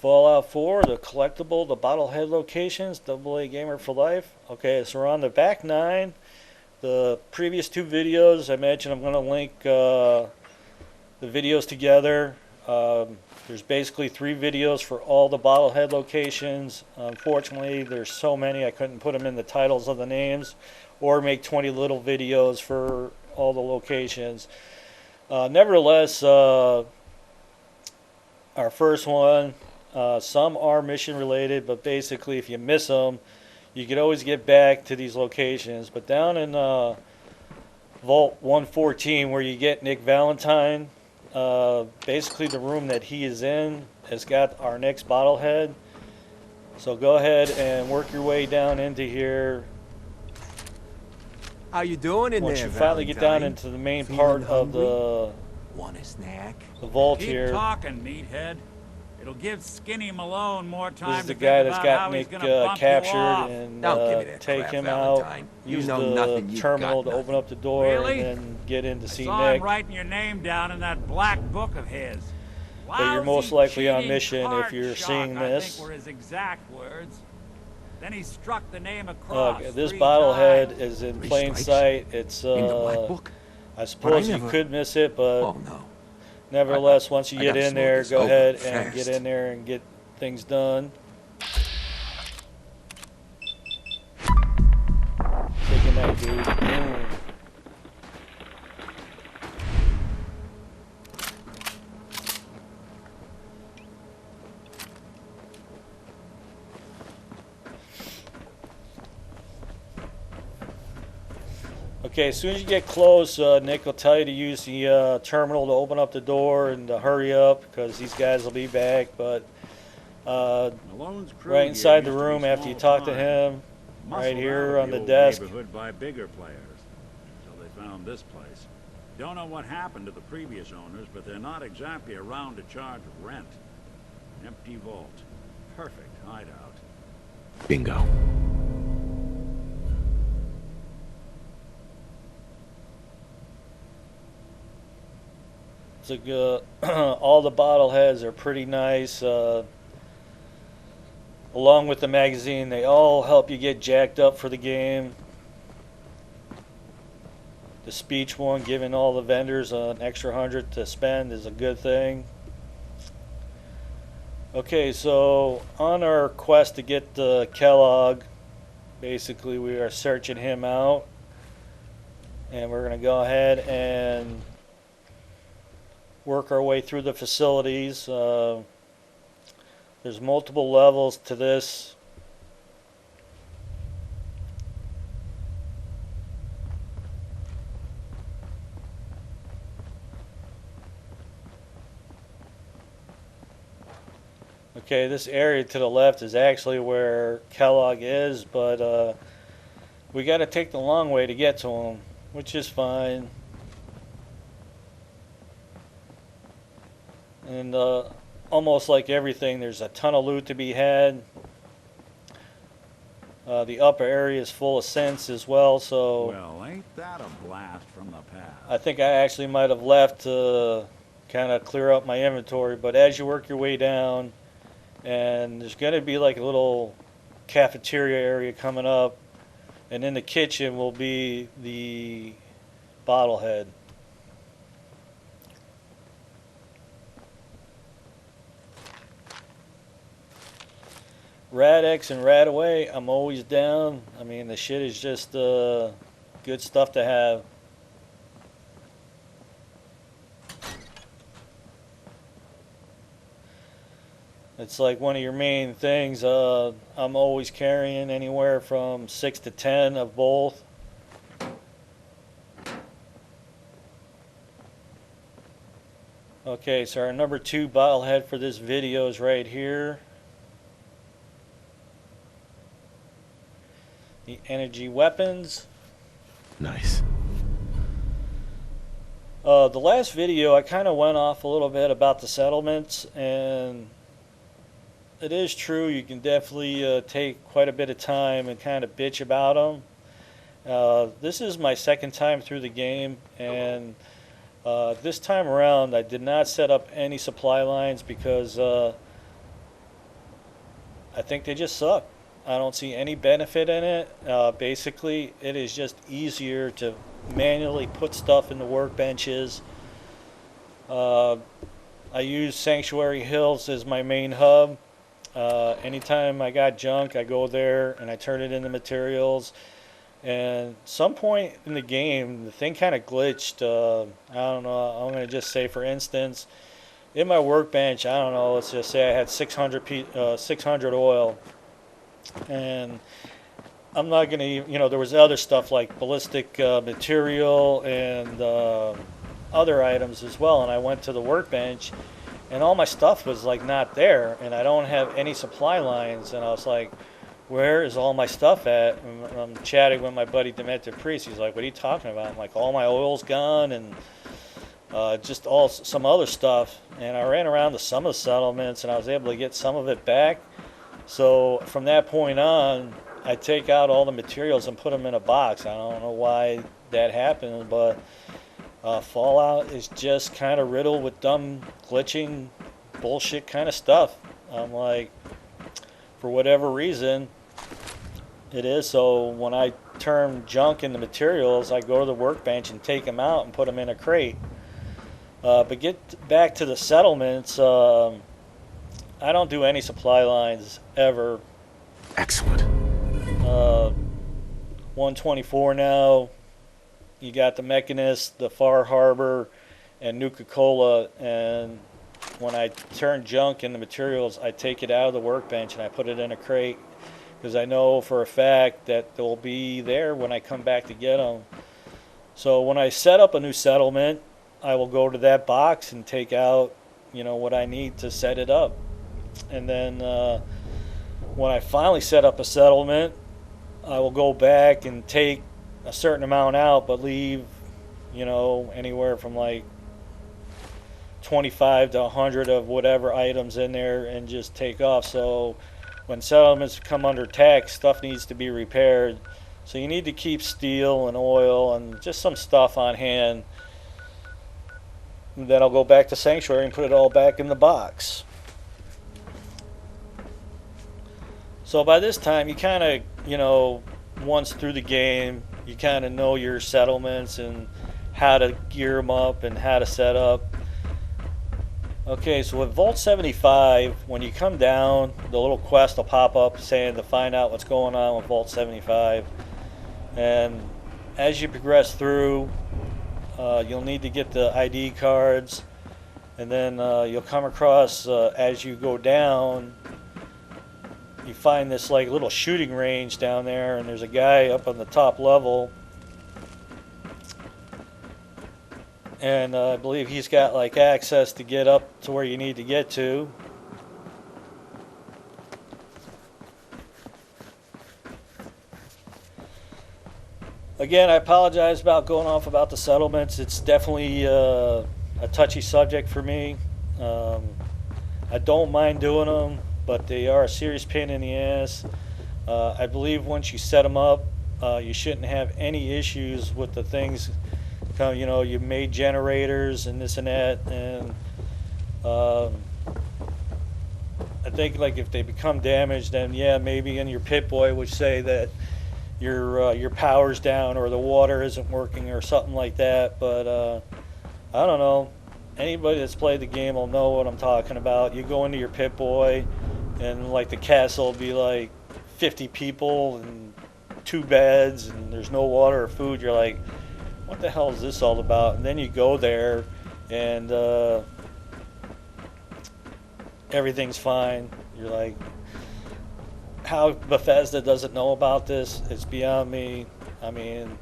Fallout 4, the collectible, the BottleHead locations, AA Gamer for Life. Okay, so we're on the back 9. The previous 2 videos, I mentioned I'm going to link the videos together. There's basically 3 videos for all the BottleHead locations. Unfortunately, there's so many I couldn't put them in the titles of the names or make 20 little videos for all the locations. Nevertheless, our first one, some are mission related, but basically if you miss them, you could always get back to these locations. But down in Vault 114, where you get Nick Valentine, basically the room that he is in has got our next BottleHead. So go ahead and work your way down into here. How you doing in there, Once you finally get down into the main part of the Want a snack? the vault Keep here. talking, meathead. It'll give Skinny Malone more time This is the to guy think that's about got how he's Nick gonna bump you captured off. and Don't give me that take crap, him Valentine. out. You Use know the nothing, you terminal got to open nothing. up the door Really? and then get in to see Saw him Nick. writing your name down in that black book of his. But you're most Lousy, likely on cheating mission if card you're shark, seeing I this. think were his exact words. Then he struck the name across. This 3 BottleHead times. is in 3 plain strikes? sight. It's In the black book? I suppose you never- could miss it, but Oh no. nevertheless, once you I get gotta in slow there, this go over ahead and fast. get in there and get things done. Take a night, dude. Boom. Okay, as soon as you get close, Nick will tell you to use the terminal to open up the door and to hurry up because these guys will be back. But Malone's crew right here inside the used to be room after you small talk to time. him, right Muscled here out of on the old desk. Neighborhood by bigger players, till they found this place. Don't know what happened to the previous owners, but they're not exactly around to charge rent. Empty vault. Perfect hideout. Bingo. It's a good, all the BottleHeads are pretty nice. Along with the magazine, they all help you get jacked up for the game. The speech one, giving all the vendors an extra 100 to spend, is a good thing. Okay, so on our quest to get the Kellogg, basically we are searching him out, and we're going to go ahead and work our way through the facilities. There's multiple levels to this. Okay, this area to the left is actually where Kellogg is, but we got to take the long way to get to him, which is fine. And almost like everything, there's a ton of loot to be had. The upper area is full of scents as well, so Well, ain't that a blast from the past? I think I actually might have left to kind of clear up my inventory. But as you work your way down, and there's going to be like a little cafeteria area coming up, and in the kitchen will be the BottleHead. Rad-X and Rad-Away, I'm always down. I mean, the shit is just good stuff to have. It's like one of your main things. I'm always carrying anywhere from 6 to 10 of both. Okay, so our number 2 BottleHead for this video is right here. The energy weapons. Nice. The last video I kind of went off a little bit about the settlements, and it is true you can definitely take quite a bit of time and kind of bitch about them. This is my second time through the game, and this time around I did not set up any supply lines because I think they just suck. I don't see any benefit in it. Basically, it is just easier to manually put stuff in the workbenches. Uh, I use Sanctuary Hills as my main hub. Anytime I got junk, I go there and I turn it into materials. And some point in the game, the thing kind of glitched. I don't know. I'm going to just say, for instance, in my workbench, I don't know, let's just say I had 600 oil. And I'm not going to, there was other stuff like ballistic material and other items as well. And I went to the workbench and all my stuff was like not there. And I don't have any supply lines. And I was like, where is all my stuff at? And I'm chatting with my buddy Demented Priest. He's like, what are you talking about? I'm like, all my oil's gone and just some other stuff. And I ran around to some of the settlements and I was able to get some of it back. So from that point on, I take out all the materials and put them in a box. I don't know why that happened, but Fallout is just kind of riddled with dumb, glitching, bullshit kind of stuff. I'm like, for whatever reason, it is. So when I turn junk into materials, I go to the workbench and take them out and put them in a crate. But get back to the settlements. I don't do any supply lines ever. Excellent. 124 now. You got the Mechanist, the Far Harbor, and Nuka-Cola. And when I turn junk into materials, I take it out of the workbench and I put it in a crate because I know for a fact that they'll be there when I come back to get them. So when I set up a new settlement, I will go to that box and take out, what I need to set it up. And then when I finally set up a settlement, I will go back and take a certain amount out, but leave, anywhere from like 25 to 100 of whatever items in there and just take off. So when settlements come under attack, stuff needs to be repaired. So you need to keep steel and oil and just some stuff on hand. And then I'll go back to Sanctuary and put it all back in the box. So by this time, you kind of, once through the game, you kind of know your settlements and how to gear them up and how to set up. Okay, so with Vault 75, when you come down, the little quest will pop up saying to find out what's going on with Vault 75. And as you progress through, you'll need to get the ID cards. And then you'll come across, as you go down, you find this like little shooting range down there, and there's a guy up on the top level, and I believe he's got like access to get up to where you need to get to. Again, I apologize about going off about the settlements. It's definitely a touchy subject for me. I don't mind doing them, but they are a serious pain in the ass. I believe once you set them up, you shouldn't have any issues with the things. You made generators and this and that, and I think like if they become damaged, then yeah, maybe in your Pip-Boy would say that your power's down or the water isn't working or something like that. But I don't know. Anybody that's played the game will know what I'm talking about. You go into your Pip-Boy, and like the castle will be like 50 people and 2 beds, and there's no water or food. You're like, what the hell is this all about? And then you go there, and everything's fine. You're like, how Bethesda doesn't know about this, it's beyond me. I mean,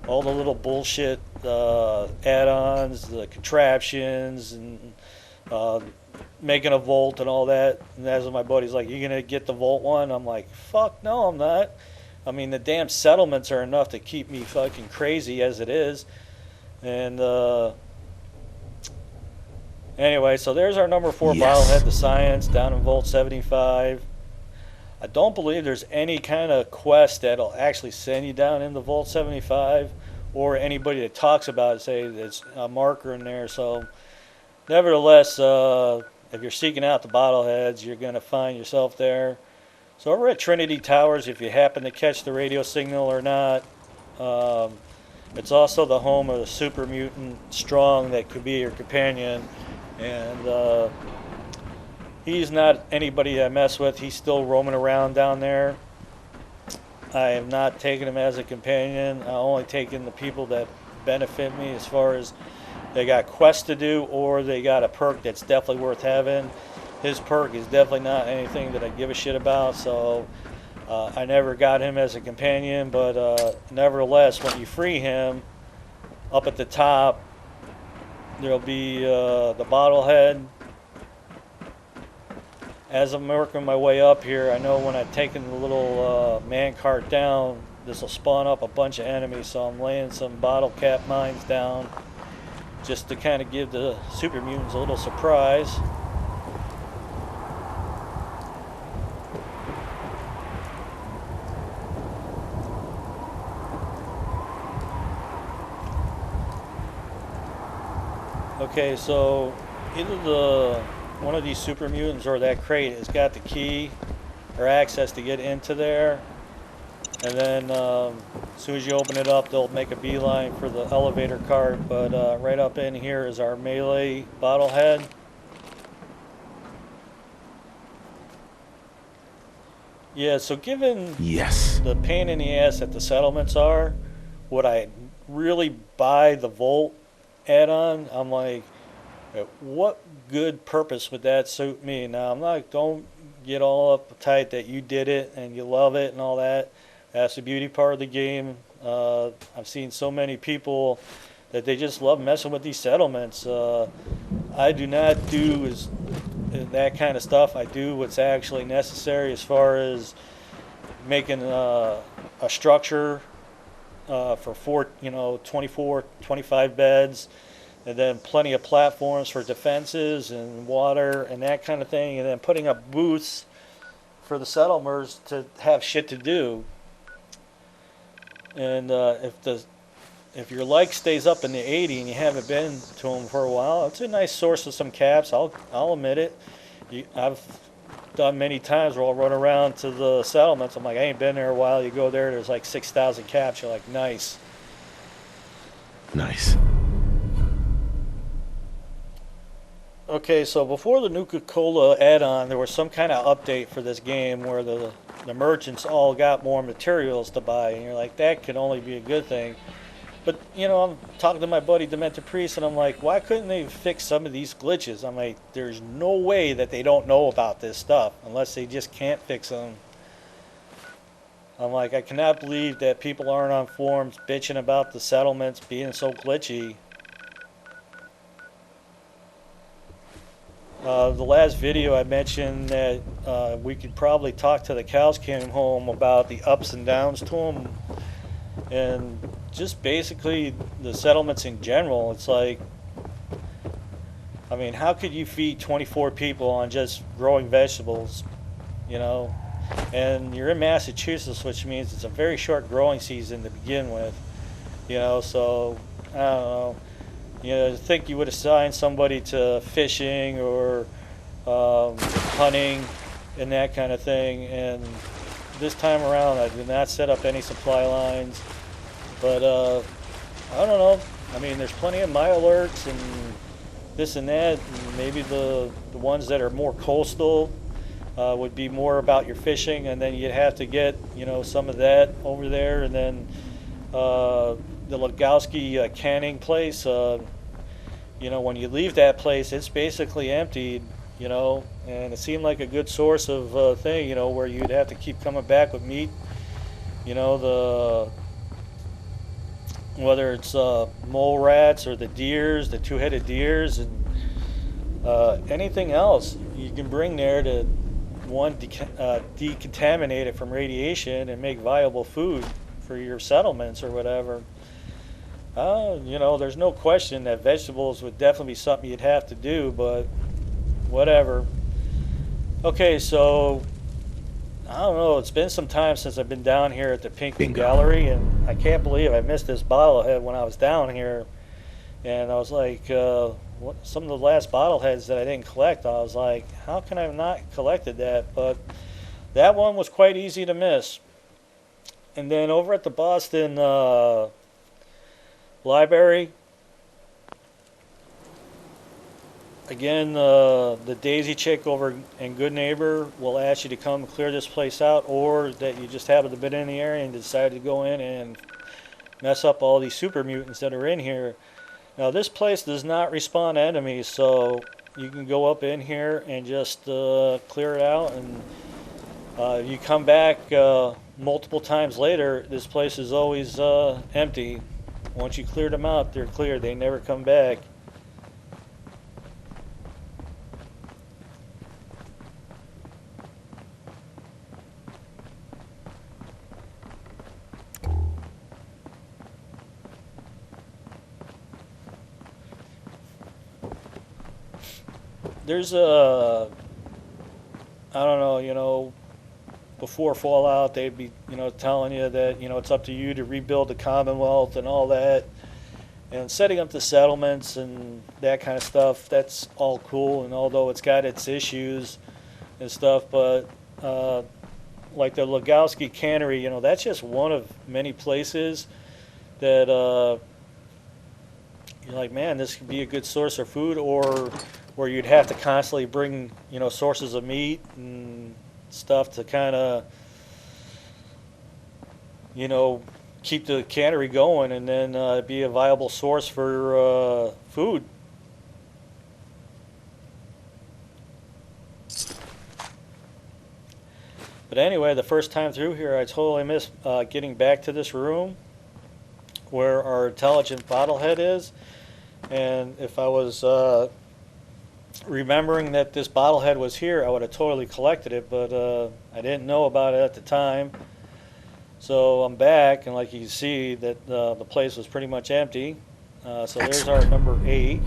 all the little bullshit add-ons, the contraptions, and making a vault and all that. And as my buddy's like, you gonna get the vault one? I'm like, fuck no, I'm not. I mean, the damn settlements are enough to keep me fucking crazy as it is. And anyway, so there's our number 4 BottleHead, the Science, down in Vault 75. I don't believe there's any kind of quest that'll actually send you down into Vault 75, or anybody that talks about it say there's a marker in there. So nevertheless, if you're seeking out the BottleHeads, you're going to find yourself there. So over at Trinity Towers, if you happen to catch the radio signal or not, um, it's also the home of the super mutant Strong that could be your companion. And he's not anybody I mess with. He's still roaming around down there. I have not taken him as a companion. I only taken the people that benefit me as far as they got quests to do or they got a perk that's definitely worth having. His perk is definitely not anything that I give a shit about, so I never got him as a companion, but nevertheless, when you free him, up at the top, there'll be the BottleHead. As I'm working my way up here, I know when I've taken the little man cart down, this will spawn up a bunch of enemies, so I'm laying some bottle cap mines down just to kind of give the super mutants a little surprise. Okay, so either one of these super mutants or that crate has got the key or access to get into there, and then as soon as you open it up, they'll make a beeline for the elevator cart. But right up in here is our melee BottleHead. Yeah, so given Yes. the pain in the ass that the settlements are, would I really buy the Volt add-on? I'm like, what good purpose would that suit me? Now, I'm not, don't get all uptight that you did it and you love it and all that. That's the beauty part of the game. I've seen so many people that they just love messing with these settlements. I do not do that kind of stuff. I do what's actually necessary as far as making a structure for 24, 25 beds, and then plenty of platforms for defenses and water and that kind of thing, and then putting up booths for the settlers to have shit to do. And if your like stays up in the 80 and you haven't been to them for a while, it's a nice source of some caps. I'll admit it. I've done many times where I'll run around to the settlements. I'm like, I ain't been there a while. You go there, there's like 6,000 caps. You're like, nice. Nice. Okay, so before the Nuka-Cola add-on, there was some kind of update for this game where the merchants all got more materials to buy, and you're like, that could only be a good thing. But, I'm talking to my buddy Demented Priest, and I'm like, why couldn't they fix some of these glitches? I'm like, there's no way that they don't know about this stuff, unless they just can't fix them. I'm like, I cannot believe that people aren't on forums bitching about the settlements being so glitchy. The last video I mentioned that we could probably talk to the cows came home about the ups and downs to them, and just basically the settlements in general. It's like, I mean, how could you feed 24 people on just growing vegetables, and you're in Massachusetts, which means it's a very short growing season to begin with, so I don't know. I think you would assign somebody to fishing or hunting and that kind of thing. And this time around, I did not set up any supply lines. But I don't know. I mean, there's plenty of my alerts and this and that. And maybe the ones that are more coastal would be more about your fishing. And then you'd have to get, some of that over there. And then the Legowski canning place, when you leave that place, it's basically emptied, and it seemed like a good source of thing, where you'd have to keep coming back with meat, whether it's mole rats or the deers, the two-headed deers, and anything else you can bring there to, decontaminate it from radiation and make viable food for your settlements or whatever. There's no question that vegetables would definitely be something you'd have to do, but whatever. Okay, so I don't know. It's been some time since I've been down here at the Pinkman Gallery, and I can't believe I missed this BottleHead when I was down here. And I was like, some of the last BottleHeads that I didn't collect, I was like, how can I have not collected that? But That one was quite easy to miss. And then over at the Boston library, again, the Daisy chick over in Good Neighbor will ask you to come clear this place out, or that you just happen to be in the area and decide to go in and mess up all these super mutants that are in here. Now this place does not respawn enemies, so you can go up in here and just clear it out, and you come back multiple times later, this place is always empty. Once you cleared them out, they're clear. They never come back. There's a, I don't know, before Fallout, they'd be, telling you that, it's up to you to rebuild the Commonwealth and all that, and setting up the settlements and that kind of stuff. That's all cool, and although it's got its issues and stuff, but like the Legowski Cannery, that's just one of many places that you're like, man, this could be a good source of food, or where you'd have to constantly bring, sources of meat and stuff to kind of, keep the cannery going, and then be a viable source for food. But anyway, the first time through here, I totally missed getting back to this room where our intelligent bottlehead is. And if I was remembering that this bottlehead was here, I would have totally collected it, but I didn't know about it at the time. So I'm back, and like you can see that the place was pretty much empty. So there's our number 8.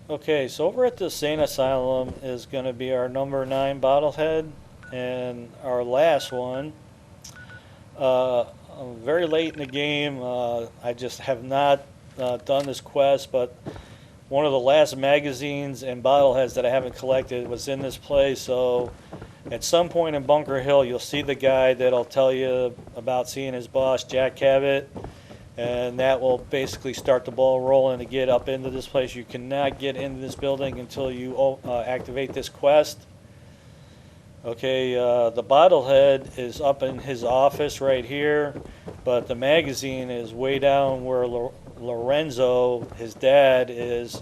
Okay, so over at the Sane Asylum is going to be our number 9 bottlehead, and our last one. Very late in the game, I just have not done this quest, but one of the last magazines and bottleheads that I haven't collected was in this place, so at some point in Bunker Hill you'll see the guy that'll tell you about seeing his boss, Jack Cabot, and that will basically start the ball rolling to get up into this place. You cannot get into this building until you activate this quest. Okay, the bottlehead is up in his office right here, but the magazine is way down where Lorenzo, his dad, is.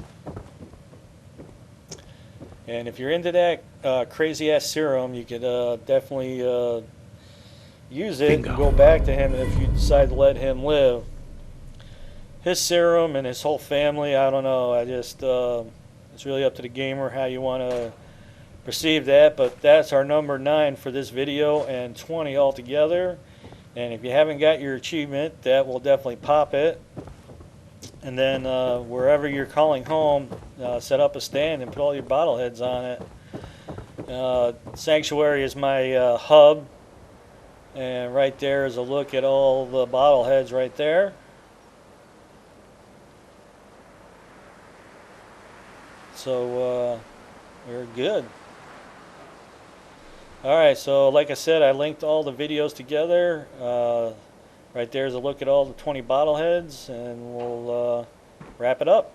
And if you're into that crazy ass serum, you could definitely use it and go back to him if you decide to let him live. His serum and his whole family, I don't know. It's really up to the gamer how you want to perceive that, but that's our number 9 for this video, and 20 altogether. And if you haven't got your achievement, that will definitely pop it. And then wherever you're calling home, set up a stand and put all your bottleheads on it. Sanctuary is my hub, and right there is a look at all the bottleheads right there. So we're good. Alright, so like I said, I linked all the videos together. Right there's a look at all the 20 bottleheads, and we'll wrap it up.